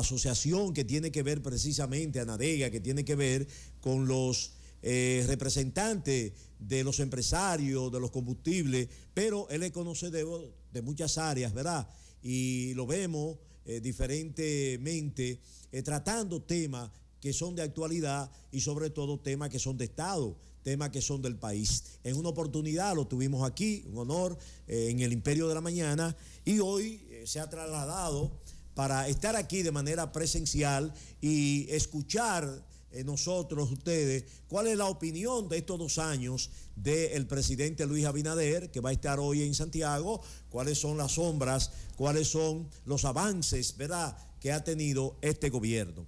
asociación que tiene que ver precisamente, ANADEGA, que tiene que ver con los representantes de los empresarios, de los combustibles, pero él es conocedor de muchas áreas, ¿verdad? Y lo vemos diferentemente tratando temas que son de actualidad y sobre todo temas que son de Estado, temas que son del país. En una oportunidad lo tuvimos aquí, un honor, en el Imperio de la Mañana, y hoy se ha trasladado para estar aquí de manera presencial y escuchar nosotros, ustedes, cuál es la opinión de estos 2 años del presidente Luis Abinader, que va a estar hoy en Santiago, cuáles son las sombras, cuáles son los avances, ¿verdad?, que ha tenido este gobierno.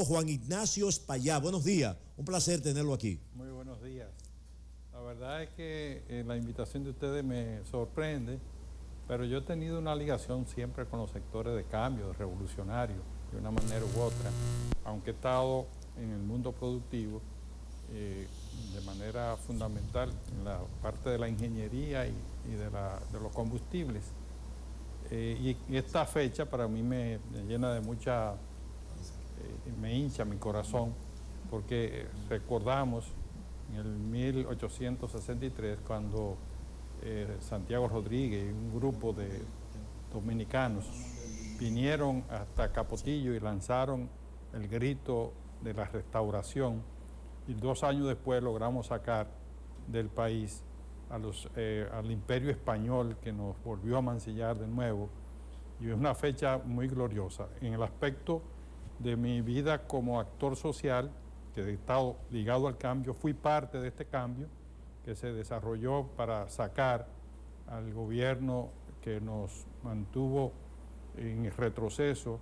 Juan Ignacio Espaillá, buenos días, un placer tenerlo aquí. Muy buenos días. La verdad es que la invitación de ustedes me sorprende, pero yo he tenido una ligación siempre con los sectores de cambio, de revolucionarios, de una manera u otra, aunque he estado en el mundo productivo de manera fundamental en la parte de la ingeniería y de los combustibles. Y esta fecha para mí me llena de mucha, me hincha mi corazón, porque recordamos en el 1863 cuando Santiago Rodríguez y un grupo de dominicanos vinieron hasta Capotillo y lanzaron el grito de la restauración, y 2 años después logramos sacar del país al imperio español, que nos volvió a mancillar de nuevo, y es una fecha muy gloriosa. En el aspecto de mi vida como actor social, que he estado ligado al cambio, fui parte de este cambio que se desarrolló para sacar al gobierno que nos mantuvo en retroceso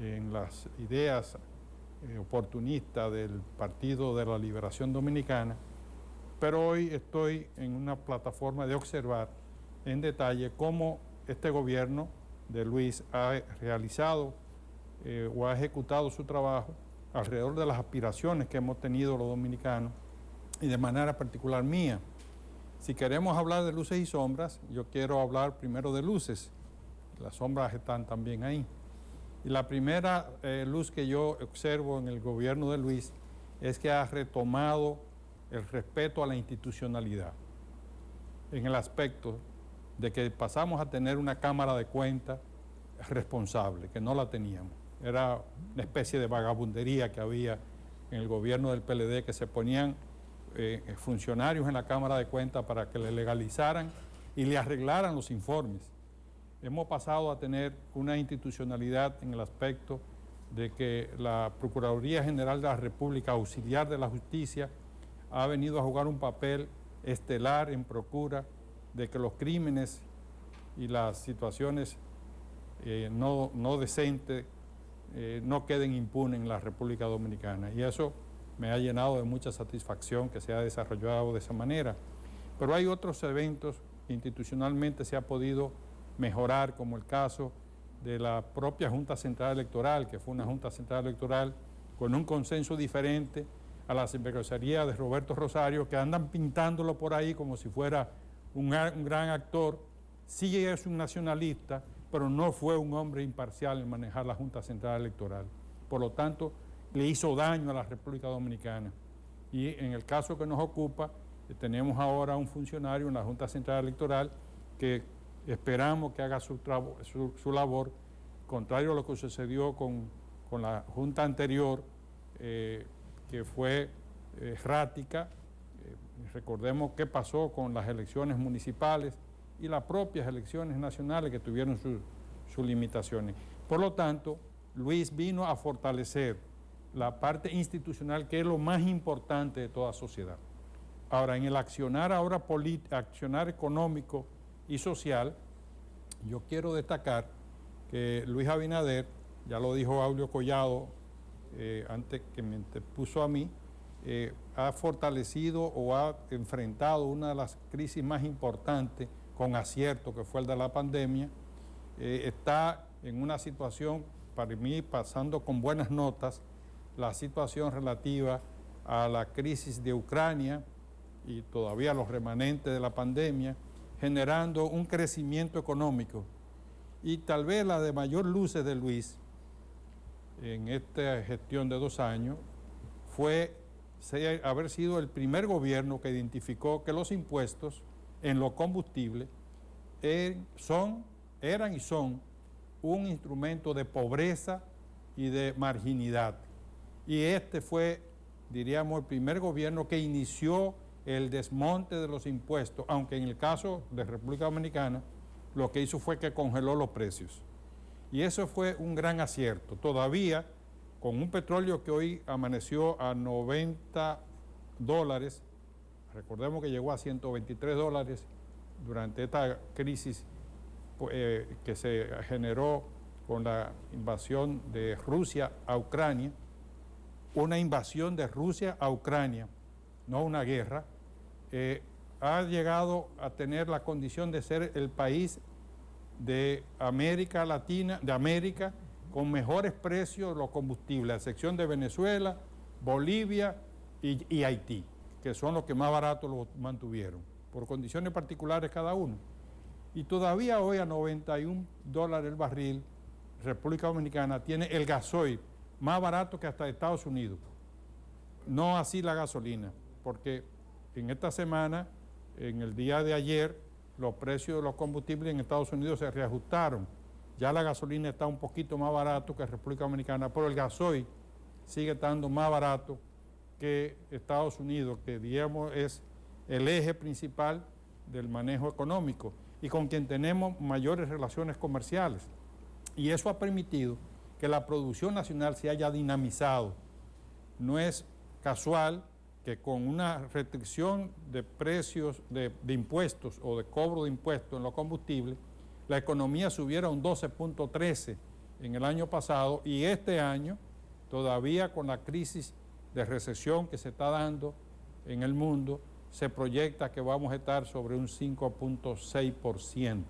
en las ideas oportunistas del Partido de la Liberación Dominicana, pero hoy estoy en una plataforma de observar en detalle cómo este gobierno de Luis ha realizado o ha ejecutado su trabajo alrededor de las aspiraciones que hemos tenido los dominicanos y de manera particular mía. Si queremos hablar de luces y sombras, yo quiero hablar primero de luces. Las sombras están también ahí. Y la primera luz que yo observo en el gobierno de Luis es que ha retomado el respeto a la institucionalidad, en el aspecto de que pasamos a tener una Cámara de Cuentas responsable, que no la teníamos. Era una especie de vagabundería que había en el gobierno del PLD, que se ponían funcionarios en la Cámara de Cuentas para que le legalizaran y le arreglaran los informes. Hemos pasado a tener una institucionalidad en el aspecto de que la Procuraduría General de la República, auxiliar de la justicia, ha venido a jugar un papel estelar en procura de que los crímenes y las situaciones no decentes no queden impunes en la República Dominicana. Y eso me ha llenado de mucha satisfacción que se ha desarrollado de esa manera. Pero hay otros eventos que institucionalmente se ha podido mejorar, como el caso de la propia Junta Central Electoral, que fue una Junta Central Electoral con un consenso diferente a la cervecería de Roberto Rosario, que andan pintándolo por ahí como si fuera un gran actor. Sí es un nacionalista, pero no fue un hombre imparcial en manejar la Junta Central Electoral. Por lo tanto, le hizo daño a la República Dominicana. Y en el caso que nos ocupa, tenemos ahora un funcionario en la Junta Central Electoral que esperamos que haga su labor, contrario a lo que sucedió con la Junta anterior, que fue errática. Recordemos qué pasó con las elecciones municipales y las propias elecciones nacionales, que tuvieron sus limitaciones. Por lo tanto, Luis vino a fortalecer la parte institucional, que es lo más importante de toda sociedad. Ahora, en el accionar accionar económico y social, yo quiero destacar que Luis Abinader, ya lo dijo Aurelio Collado antes que me puso a mí, ha fortalecido o ha enfrentado una de las crisis más importantes con acierto, que fue el de la pandemia. Está en una situación, para mí, pasando con buenas notas, la situación relativa a la crisis de Ucrania y todavía los remanentes de la pandemia, generando un crecimiento económico. Y tal vez la de mayor luces de Luis en esta gestión de 2 años fue haber sido el primer gobierno que identificó que los impuestos en los combustibles eran y son un instrumento de pobreza y de marginalidad. Y este fue, diríamos, el primer gobierno que inició el desmonte de los impuestos, aunque en el caso de República Dominicana lo que hizo fue que congeló los precios. Y eso fue un gran acierto. Todavía, con un petróleo que hoy amaneció a $90, recordemos que llegó a $123 durante esta crisis que se generó con la invasión de Rusia a Ucrania, una invasión de Rusia a Ucrania, no una guerra, ha llegado a tener la condición de ser el país de América Latina, de América, con mejores precios de los combustibles, a excepción de Venezuela, Bolivia y Haití, que son los que más baratos los mantuvieron, por condiciones particulares cada uno. Y todavía hoy a $91 el barril, República Dominicana tiene el gasoil más barato que hasta Estados Unidos. No así la gasolina, porque en esta semana, en el día de ayer, los precios de los combustibles en Estados Unidos se reajustaron. Ya la gasolina está un poquito más barato que República Dominicana, pero el gasoil sigue estando más barato que Estados Unidos, que digamos es el eje principal del manejo económico y con quien tenemos mayores relaciones comerciales. Y eso ha permitido que la producción nacional se haya dinamizado. No es casual que con una restricción de precios de impuestos o de cobro de impuestos en los combustibles, la economía subiera un 12.13 en el año pasado y este año, todavía con la crisis de recesión que se está dando en el mundo, se proyecta que vamos a estar sobre un 5.6%.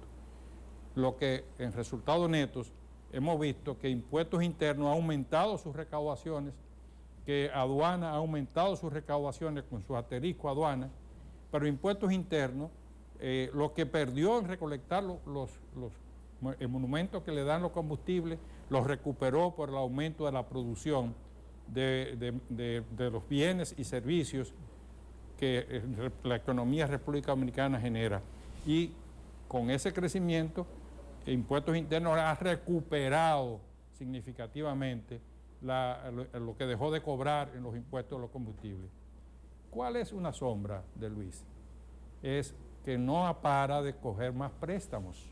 Lo que en resultados netos hemos visto que impuestos internos ha aumentado sus recaudaciones, que aduana ha aumentado sus recaudaciones con sus asteriscos aduanas, pero impuestos internos, lo que perdió en recolectar los monumentos que le dan los combustibles, los recuperó por el aumento de la producción de los bienes y servicios que la economía República Dominicana genera. Y con ese crecimiento, impuestos internos ha recuperado significativamente lo que dejó de cobrar en los impuestos de los combustibles. ¿Cuál es una sombra de Luis? Es que no para de coger más préstamos.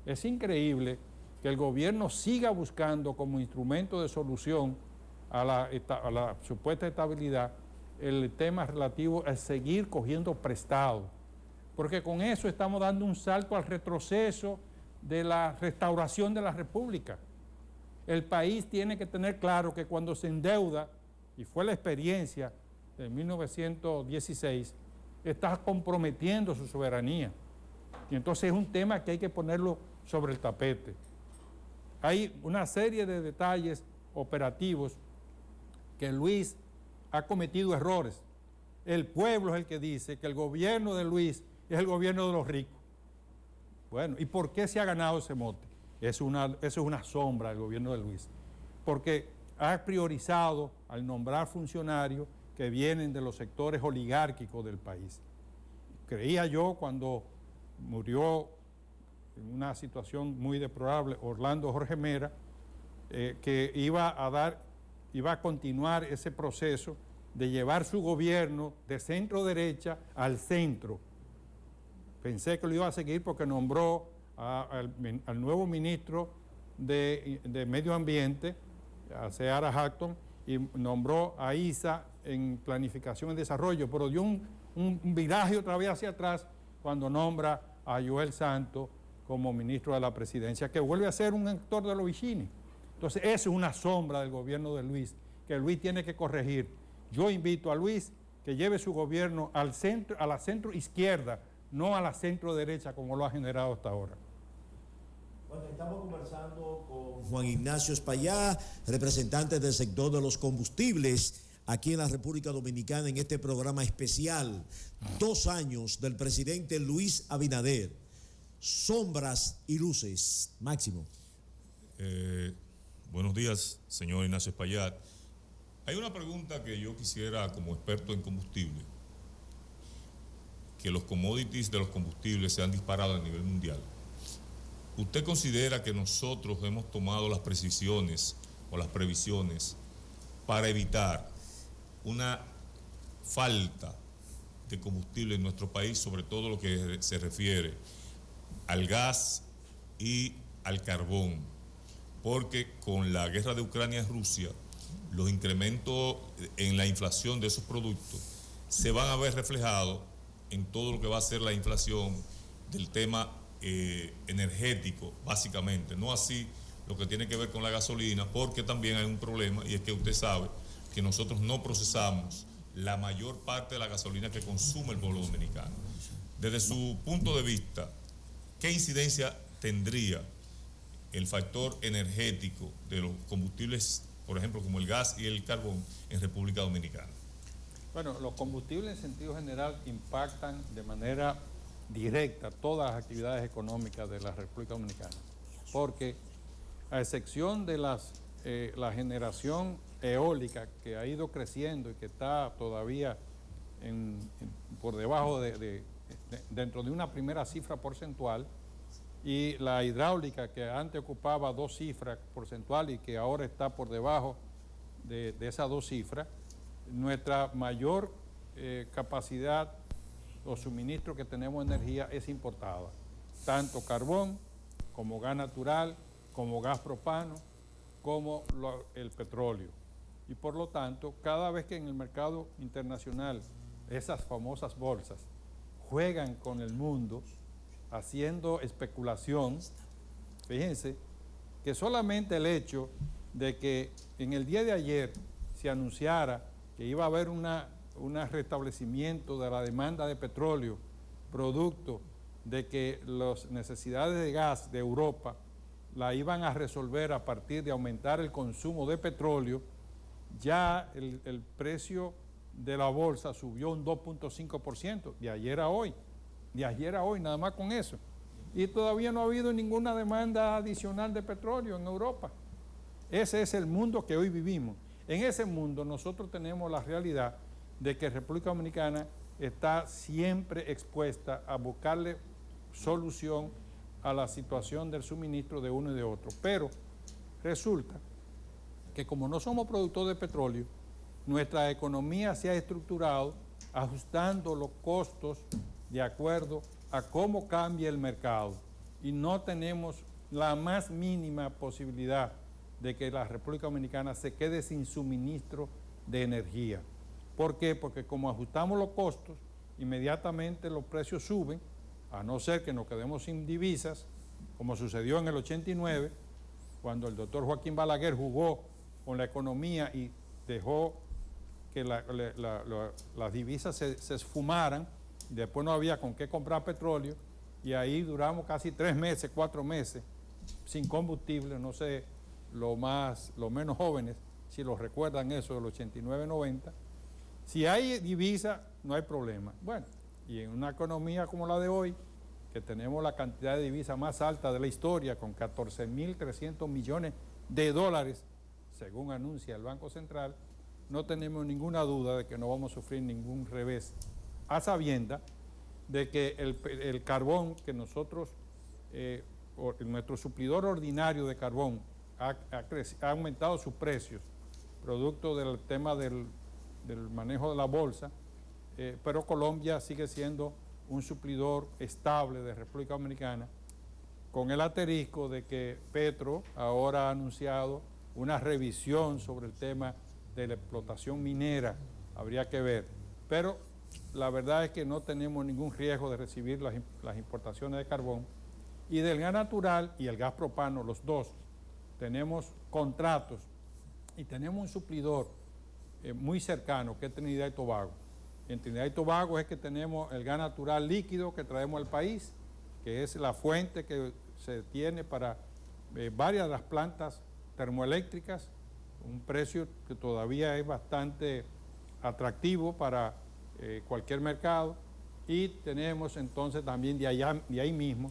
Es increíble que el gobierno siga buscando como instrumento de solución a la supuesta estabilidad el tema relativo a seguir cogiendo prestado, porque con eso estamos dando un salto al retroceso de la restauración de la República. El país tiene que tener claro que cuando se endeuda, y fue la experiencia de 1916, está comprometiendo su soberanía. Y entonces es un tema que hay que ponerlo sobre el tapete. Hay una serie de detalles operativos que Luis ha cometido errores. El pueblo es el que dice que el gobierno de Luis es el gobierno de los ricos. Bueno, ¿y por qué se ha ganado ese mote? Eso es una sombra del gobierno de Luis, porque ha priorizado al nombrar funcionarios que vienen de los sectores oligárquicos del país. Creía yo cuando murió en una situación muy deplorable Orlando Jorge Mera, que iba a continuar ese proceso de llevar su gobierno de centro derecha al centro. Pensé que lo iba a seguir porque nombró al nuevo ministro de Medio Ambiente, a Seara Hatton, y nombró a Isa en Planificación y Desarrollo, pero dio un viraje otra vez hacia atrás cuando nombra a Joel Santos como ministro de la Presidencia, que vuelve a ser un actor de los Vicini. Entonces, eso es una sombra del gobierno de Luis, que Luis tiene que corregir. Yo invito a Luis que lleve su gobierno al centro, a la centro izquierda, no a la centro derecha como lo ha generado hasta ahora. Bueno, estamos conversando con Juan Ignacio Espaillá, representante del sector de los combustibles aquí en la República Dominicana en este programa especial. 2 años del presidente Luis Abinader. Sombras y luces. Máximo. Buenos días. días, señor Ignacio Espaillat. Hay una pregunta que yo quisiera, como experto en combustible, que los commodities de los combustibles se han disparado a nivel mundial. ¿Usted considera que nosotros hemos tomado las precisiones o las previsiones para evitar una falta de combustible en nuestro país, sobre todo lo que se refiere al gas y al carbón? Porque con la guerra de Ucrania y Rusia, los incrementos en la inflación de esos productos se van a ver reflejados en todo lo que va a ser la inflación del tema energético, básicamente. No así lo que tiene que ver con la gasolina, porque también hay un problema, y es que usted sabe que nosotros no procesamos la mayor parte de la gasolina que consume el pueblo dominicano. Desde su punto de vista, ¿qué incidencia tendría el factor energético de los combustibles, por ejemplo, como el gas y el carbón, en República Dominicana? Bueno, los combustibles en sentido general impactan de manera directa todas las actividades económicas de la República Dominicana, porque a excepción de la generación eólica que ha ido creciendo y que está todavía por debajo dentro de una primera cifra porcentual, y la hidráulica que antes ocupaba 2 cifras porcentuales y que ahora está por debajo de esas 2 cifras, nuestra mayor capacidad o suministro que tenemos de energía es importada, tanto carbón como gas natural, como gas propano, como el petróleo. Y por lo tanto, cada vez que en el mercado internacional esas famosas bolsas juegan con el mundo haciendo especulación, fíjense que solamente el hecho de que en el día de ayer se anunciara que iba a haber un restablecimiento de la demanda de petróleo, producto de que las necesidades de gas de Europa la iban a resolver a partir de aumentar el consumo de petróleo, ya el precio de la bolsa subió un 2.5% de ayer a hoy, nada más con eso. Y todavía no ha habido ninguna demanda adicional de petróleo en Europa. Ese es el mundo que hoy vivimos. En ese mundo nosotros tenemos la realidad de que República Dominicana está siempre expuesta a buscarle solución a la situación del suministro de uno y de otro. Pero resulta que como no somos productores de petróleo, nuestra economía se ha estructurado ajustando los costos de acuerdo a cómo cambia el mercado, y no tenemos la más mínima posibilidad de que la República Dominicana se quede sin suministro de energía. ¿Por qué? Porque como ajustamos los costos, inmediatamente los precios suben, a no ser que nos quedemos sin divisas, como sucedió en el 89, cuando el doctor Joaquín Balaguer jugó con la economía y dejó que las divisas se esfumaran, y después no había con qué comprar petróleo, y ahí duramos casi 3 meses, 4 meses, sin combustible. No sé, los menos jóvenes, si lo recuerdan eso del 89-90, si hay divisa, no hay problema. Bueno, y en una economía como la de hoy, que tenemos la cantidad de divisa más alta de la historia, con 14.300 millones de dólares, según anuncia el Banco Central, no tenemos ninguna duda de que no vamos a sufrir ningún revés, a sabiendas de que el carbón que nosotros, nuestro suplidor ordinario de carbón, ha aumentado sus precios, producto del tema del manejo de la bolsa, pero Colombia sigue siendo un suplidor estable de República Dominicana, con el asterisco de que Petro ahora ha anunciado una revisión sobre el tema de la explotación minera, habría que ver, pero la verdad es que no tenemos ningún riesgo de recibir las importaciones de carbón, y del gas natural y el gas propano, los dos, tenemos contratos y tenemos un suplidor muy cercano, que es Trinidad y Tobago. En Trinidad y Tobago es que tenemos el gas natural líquido que traemos al país, que es la fuente que se tiene para varias de las plantas termoeléctricas, un precio que todavía es bastante atractivo para cualquier mercado. Y tenemos entonces también de ahí mismo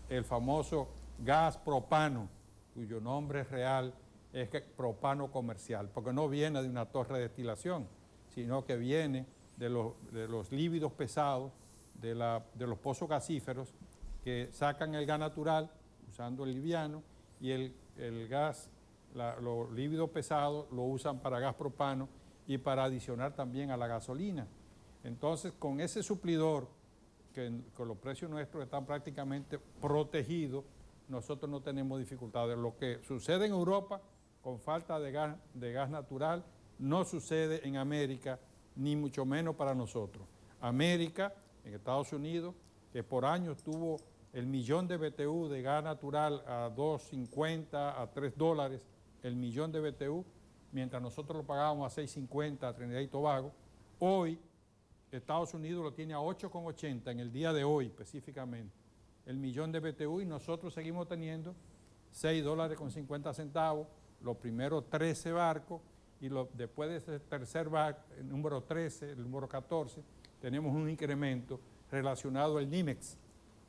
el famoso gas propano, cuyo nombre real es propano comercial, porque no viene de una torre de destilación, sino que viene de los líquidos pesados, de los pozos gasíferos, que sacan el gas natural usando el liviano, y el gas, los líquidos pesados lo usan para gas propano y para adicionar también a la gasolina. Entonces, con ese suplidor, que con los precios nuestros están prácticamente protegidos, nosotros no tenemos dificultades. Lo que sucede en Europa con falta de gas natural no sucede en América, ni mucho menos para nosotros. América, en Estados Unidos, que por años tuvo el millón de BTU de gas natural a $2.50, a $3 el millón de BTU, mientras nosotros lo pagábamos a $6.50 a Trinidad y Tobago. Hoy Estados Unidos lo tiene a 8,80 en el día de hoy específicamente, el millón de BTU, y nosotros seguimos teniendo $6.50, los primeros 13 barcos, y después de ese tercer barco, el número 13, el número 14, tenemos un incremento relacionado al NYMEX,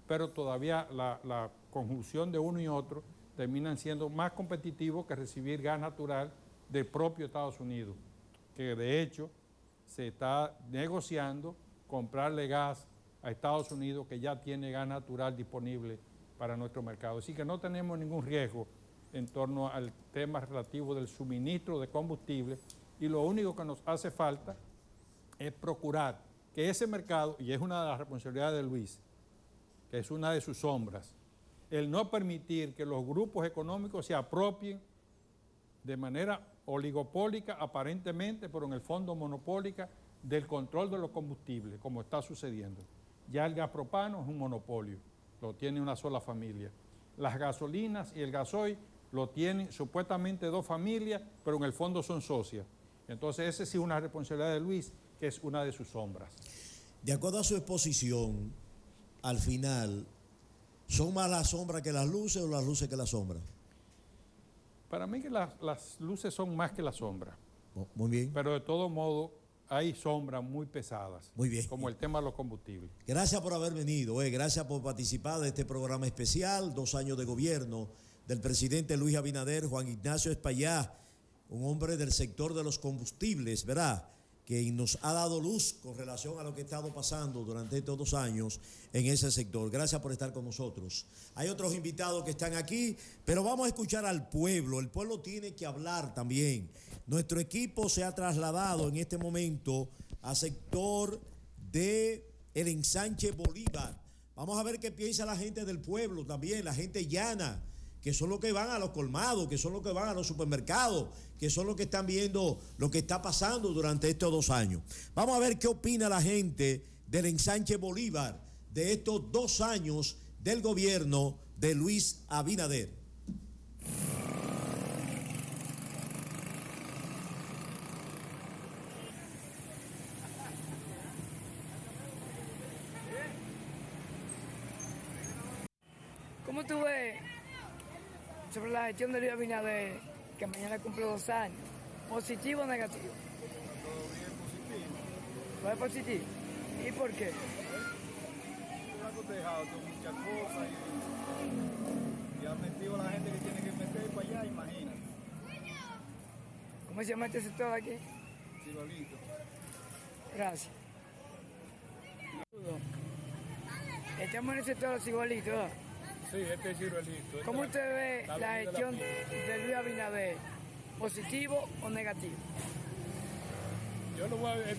pero todavía la conjunción de uno y otro terminan siendo más competitivos que recibir gas natural del propio Estados Unidos, que de hecho se está negociando comprarle gas a Estados Unidos, que ya tiene gas natural disponible para nuestro mercado. Así que no tenemos ningún riesgo en torno al tema relativo del suministro de combustible, y lo único que nos hace falta es procurar que ese mercado, y es una de las responsabilidades de Luis, que es una de sus sombras, el no permitir que los grupos económicos se apropien de manera oligopólica aparentemente, pero en el fondo monopólica, del control de los combustibles, como está sucediendo. Ya el gas propano es un monopolio, lo tiene una sola familia. Las gasolinas y el gasoil lo tienen supuestamente dos familias, pero en el fondo son socias. Entonces esa sí es una responsabilidad de Luis, que es una de sus sombras. De acuerdo a su exposición, al final, ¿son más las sombras que las luces o las luces que las sombras? Para mí que las luces son más que las sombras. Muy bien. Pero de todo modo hay sombras muy pesadas. Muy bien. Como el tema de los combustibles. Gracias por haber venido, gracias por participar de este programa especial, 2 años de gobierno del presidente Luis Abinader. Juan Ignacio Espaillá, un hombre del sector de los combustibles, ¿verdad?, que nos ha dado luz con relación a lo que ha estado pasando durante estos 2 años en ese sector. Gracias por estar con nosotros. Hay otros invitados que están aquí, pero vamos a escuchar al pueblo. El pueblo tiene que hablar también. Nuestro equipo se ha trasladado en este momento al sector de el Ensanche Bolívar. Vamos a ver qué piensa la gente del pueblo también, la gente llana, que son los que van a los colmados, que son los que van a los supermercados, que son los que están viendo lo que está pasando durante estos 2 años. Vamos a ver qué opina la gente del Ensanche Bolívar de estos 2 años del gobierno de Luis Abinader. ¿Cómo tú ves sobre la gestión de Luis Abinader, que mañana cumple 2 años? ¿Positivo o negativo? Todo bien, positivo. ¿No es positivo? ¿Y por qué? Lo ha cotejado con muchas cosas y ha metido a la gente que tiene que meter para allá, imagínate. ¿Cómo se llama este sector aquí? Cirolito. Gracias. Estamos en el sector de los cigolitos, ¿verdad? Sí, este es Cirolito. ¿Cómo usted ve la gestión de Luis Abinader? ¿Positivo o negativo? Yo lo voy a ver.